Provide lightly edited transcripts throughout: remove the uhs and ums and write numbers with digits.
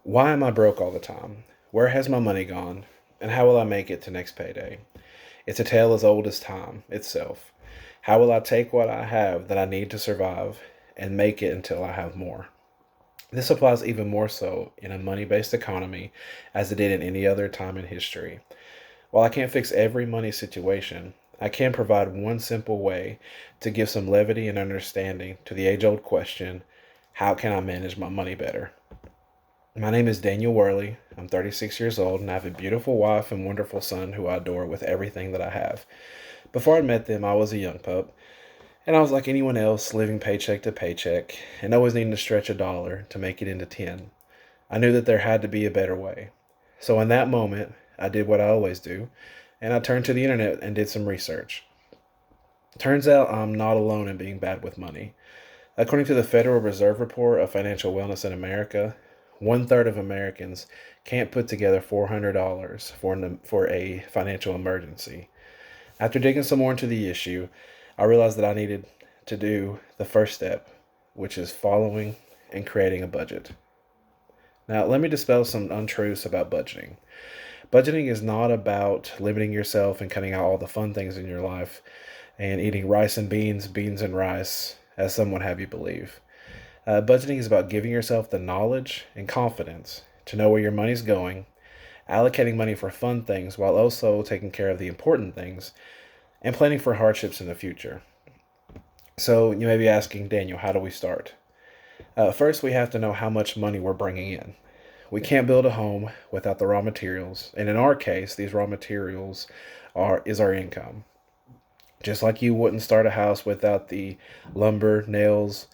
Why am I broke all the time? Where has my money gone? And how will I make it to next payday? It's a tale as old as time itself. How will I take what I have that I need to survive and make it until I have more? This applies even more so in a money based economy as it did in any other time in history. While I can't fix every money situation, I can provide one simple way to give some levity and understanding to the age old question: how can I manage my money better? My name is Daniel Worley. I'm 36 years old and I have a beautiful wife and wonderful son who I adore with everything that I have. Before I met them, I was a young pup, and I was like anyone else, living paycheck to paycheck and always needing to stretch a dollar to make it into 10. I knew that there had to be a better way. So in that moment, I did what I always do, and I turned to the internet and did some research. Turns out I'm not alone in being bad with money. According to the Federal Reserve Report of Financial Wellness in America, one third of Americans can't put together $400 for a financial emergency. After digging some more into the issue, I realized that I needed to do the first step, which is following and creating a budget. Now, let me dispel some untruths about budgeting. Budgeting is not about limiting yourself and cutting out all the fun things in your life and eating rice and beans, beans and rice, as some would have you believe. Budgeting is about giving yourself the knowledge and confidence to know where your money's going, allocating money for fun things while also taking care of the important things, and planning for hardships in the future. So you may be asking, Daniel, how do we start? First, we have to know how much money we're bringing in. We can't build a home without the raw materials, and in our case, these raw materials is our income. Just like you wouldn't start a house without the lumber, nails,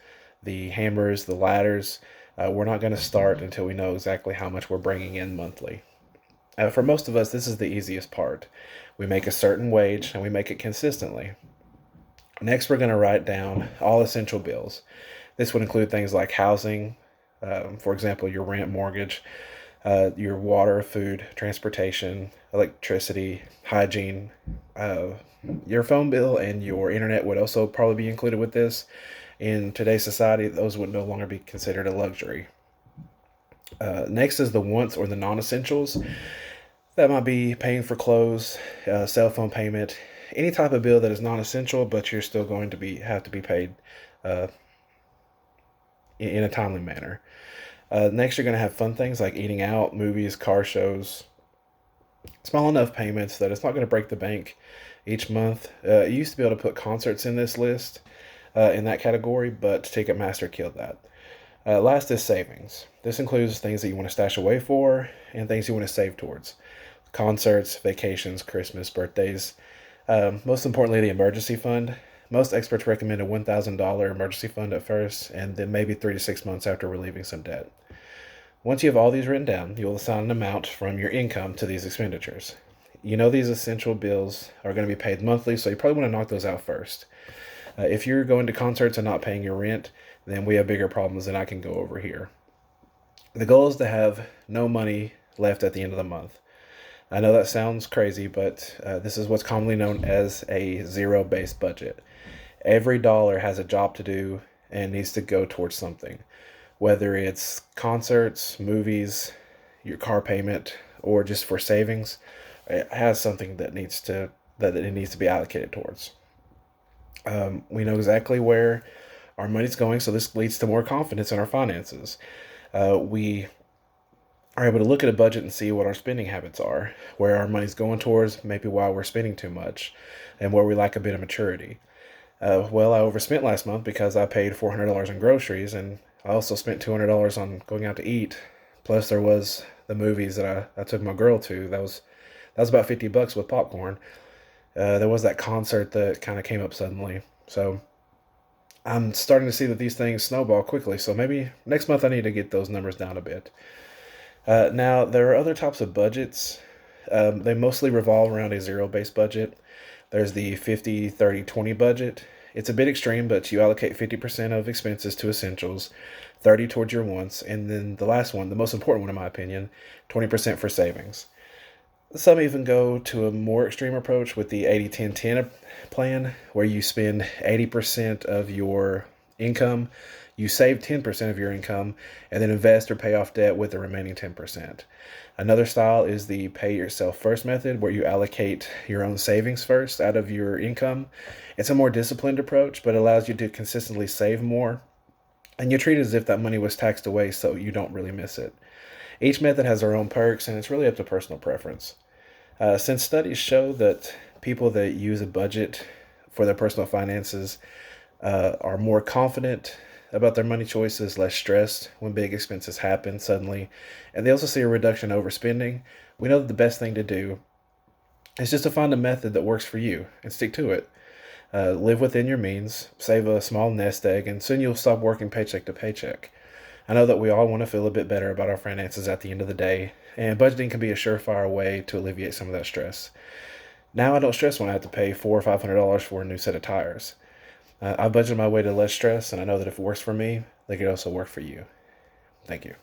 the hammers, the ladders, we're not going to start until we know exactly how much we're bringing in monthly. For most of us, this is the easiest part. We make a certain wage and we make it consistently. Next, we're going to write down all essential bills. This would include things like housing, for example, your rent, mortgage, your water, food, transportation, electricity, hygiene. Your phone bill and your internet would also probably be included with this. In today's society, those would no longer be considered a luxury. Next is the wants or the non essentials. That might be paying for clothes, cell phone payment, any type of bill that is non essential, but you're still going to have to be paid uh, in a timely manner. Next, you're going to have fun things like eating out, movies, car shows, small enough payments that it's not going to break the bank each month. You used to be able to put concerts in this list, in that category, but Ticketmaster killed that. Last is savings. This includes things that you want to stash away for and things you want to save towards: concerts, vacations, Christmas, birthdays. Most importantly, the emergency fund. Most experts recommend a $1,000 emergency fund at first, and then maybe 3 to 6 months after relieving some debt. Once you have all these written down, you will assign an amount from your income to these expenditures. You know these essential bills are going to be paid monthly, so you probably want to knock those out first. If you're going to concerts and not paying your rent, then we have bigger problems than I can go over here. The goal is to have no money left at the end of the month. I know that sounds crazy, but this is what's commonly known as a zero based budget. Every dollar has a job to do and needs to go towards something, whether it's concerts, movies, your car payment, or just for savings. It has something that it needs to be allocated towards. We know exactly where our money's going, so this leads to more confidence in our finances. We are able to look at a budget and see what our spending habits are, where our money's going towards, maybe why we're spending too much, and where we lack a bit of maturity. Well, I overspent last month because I paid $400 in groceries, and I also spent $200 on going out to eat. Plus, there was the movies that I took my girl to. That was about $50 with popcorn. There was that concert that kind of came up suddenly. So I'm starting to see that these things snowball quickly. So maybe next month I need to get those numbers down a bit. Now, there are other types of budgets. They mostly revolve around a zero based budget. There's the 50/30/20 budget. It's a bit extreme, but you allocate 50% of expenses to essentials, 30 towards your wants, and then the last one, the most important one in my opinion, 20% for savings. Some even go to a more extreme approach with the 80/10/10 plan, where you spend 80% of your income You save 10% of your income and then invest or pay off debt with the remaining 10%. Another style is the pay yourself first method, where you allocate your own savings first out of your income. It's a more disciplined approach, but allows you to consistently save more, and you treat it as if that money was taxed away so you don't really miss it. Each method has their own perks, and it's really up to personal preference. Since studies show that people that use a budget for their personal finances are more confident about their money choices, less stressed when big expenses happen suddenly, and they also see a reduction in overspending, we know that the best thing to do is just to find a method that works for you and stick to it. Live within your means, save a small nest egg, and soon you'll stop working paycheck to paycheck. I know that we all want to feel a bit better about our finances at the end of the day, and budgeting can be a surefire way to alleviate some of that stress. Now I don't stress when I have to pay $400 or $500 for a new set of tires. I budget my way to less stress, and I know that if it works for me, they could also work for you. Thank you.